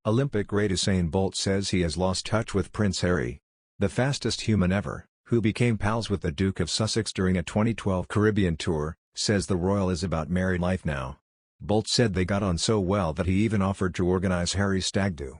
Olympic great Usain Bolt says he has lost touch with Prince Harry, the fastest human ever, who became pals with the Duke of Sussex during a 2012 Caribbean tour, says the royal is about married life now. Bolt said they got on so well that he even offered to organise Harry's stag do.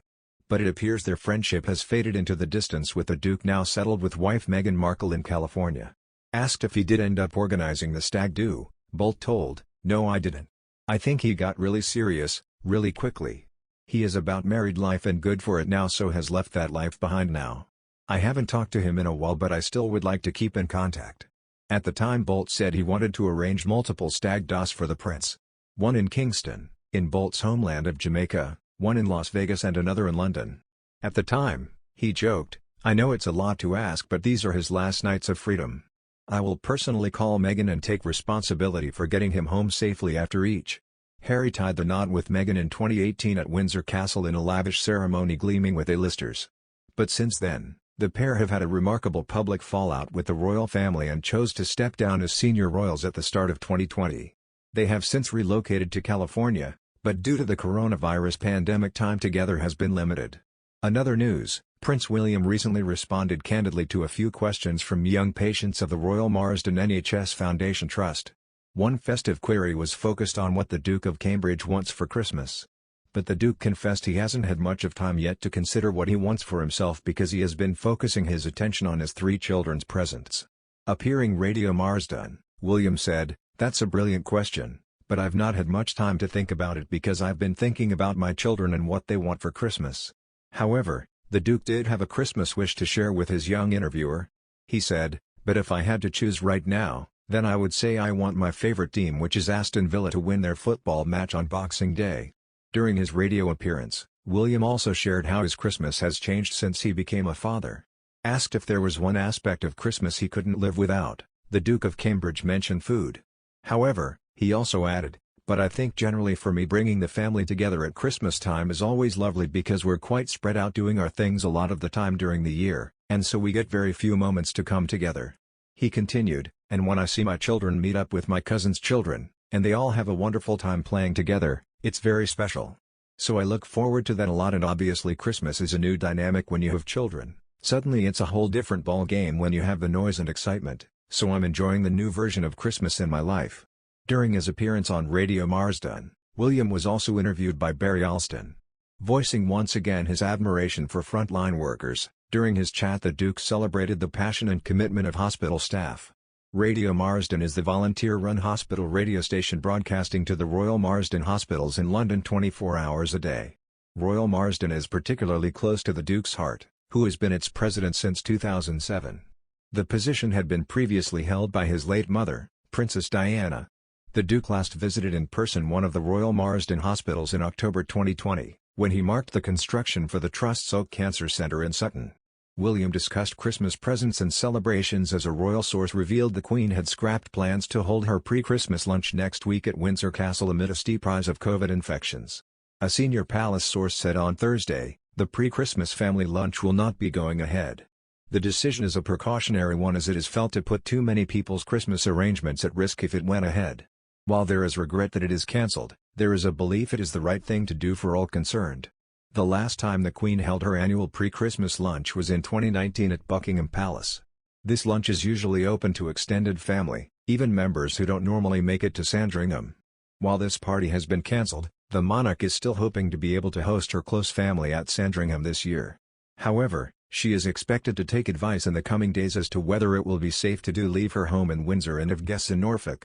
But it appears their friendship has faded into the distance, with the Duke now settled with wife Meghan Markle in California. Asked if he did end up organising the stag do, Bolt told, "No, I didn't. I think he got really serious, really quickly. He is about married life and good for it now, so has left that life behind now. I haven't talked to him in a while, but I still would like to keep in contact." At the time, Bolt said he wanted to arrange multiple stag do's for the prince. One in Kingston, in Bolt's homeland of Jamaica, one in Las Vegas and another in London. At the time, he joked, "I know it's a lot to ask, but these are his last nights of freedom. I will personally call Meghan and take responsibility for getting him home safely after each." Harry tied the knot with Meghan in 2018 at Windsor Castle in a lavish ceremony gleaming with A-listers. But since then, the pair have had a remarkable public fallout with the royal family and chose to step down as senior royals at the start of 2020. They have since relocated to California, but due to the coronavirus pandemic, time together has been limited. Another news, Prince William recently responded candidly to a few questions from young patients of the Royal Marsden NHS Foundation Trust. One festive query was focused on what the Duke of Cambridge wants for Christmas. But the Duke confessed he hasn't had much of time yet to consider what he wants for himself because he has been focusing his attention on his 3 children's presents. Appearing Radio Marsden, William said, "That's a brilliant question, but I've not had much time to think about it because I've been thinking about my children and what they want for Christmas." However, the Duke did have a Christmas wish to share with his young interviewer. He said, "But if I had to choose right now, then I would say I want my favorite team, which is Aston Villa, to win their football match on Boxing Day." During his radio appearance, William also shared how his Christmas has changed since he became a father. Asked if there was one aspect of Christmas he couldn't live without, the Duke of Cambridge mentioned food. However, he also added, "But I think generally for me, bringing the family together at Christmas time is always lovely because we're quite spread out doing our things a lot of the time during the year, and so we get very few moments to come together." He continued, "And when I see my children meet up with my cousin's children, and they all have a wonderful time playing together, it's very special. So I look forward to that a lot, and obviously Christmas is a new dynamic when you have children. Suddenly it's a whole different ball game when you have the noise and excitement, so I'm enjoying the new version of Christmas in my life." During his appearance on Radio Marsden, William was also interviewed by Barry Alston. Voicing once again his admiration for frontline workers, during his chat the Duke celebrated the passion and commitment of hospital staff. Radio Marsden is the volunteer-run hospital radio station broadcasting to the Royal Marsden hospitals in London 24 hours a day. Royal Marsden is particularly close to the Duke's heart, who has been its president since 2007. The position had been previously held by his late mother, Princess Diana. The Duke last visited in person one of the Royal Marsden hospitals in October 2020, when he marked the construction for the Trust's Oak Cancer Centre in Sutton. William discussed Christmas presents and celebrations as a royal source revealed the Queen had scrapped plans to hold her pre-Christmas lunch next week at Windsor Castle amid a steep rise of COVID infections. A senior palace source said on Thursday, "The pre-Christmas family lunch will not be going ahead. The decision is a precautionary one as it is felt to put too many people's Christmas arrangements at risk if it went ahead. While there is regret that it is cancelled, there is a belief it is the right thing to do for all concerned." The last time the Queen held her annual pre-Christmas lunch was in 2019 at Buckingham Palace. This lunch is usually open to extended family, even members who don't normally make it to Sandringham. While this party has been cancelled, the monarch is still hoping to be able to host her close family at Sandringham this year. However, she is expected to take advice in the coming days as to whether it will be safe to leave her home in Windsor and have guests in Norfolk.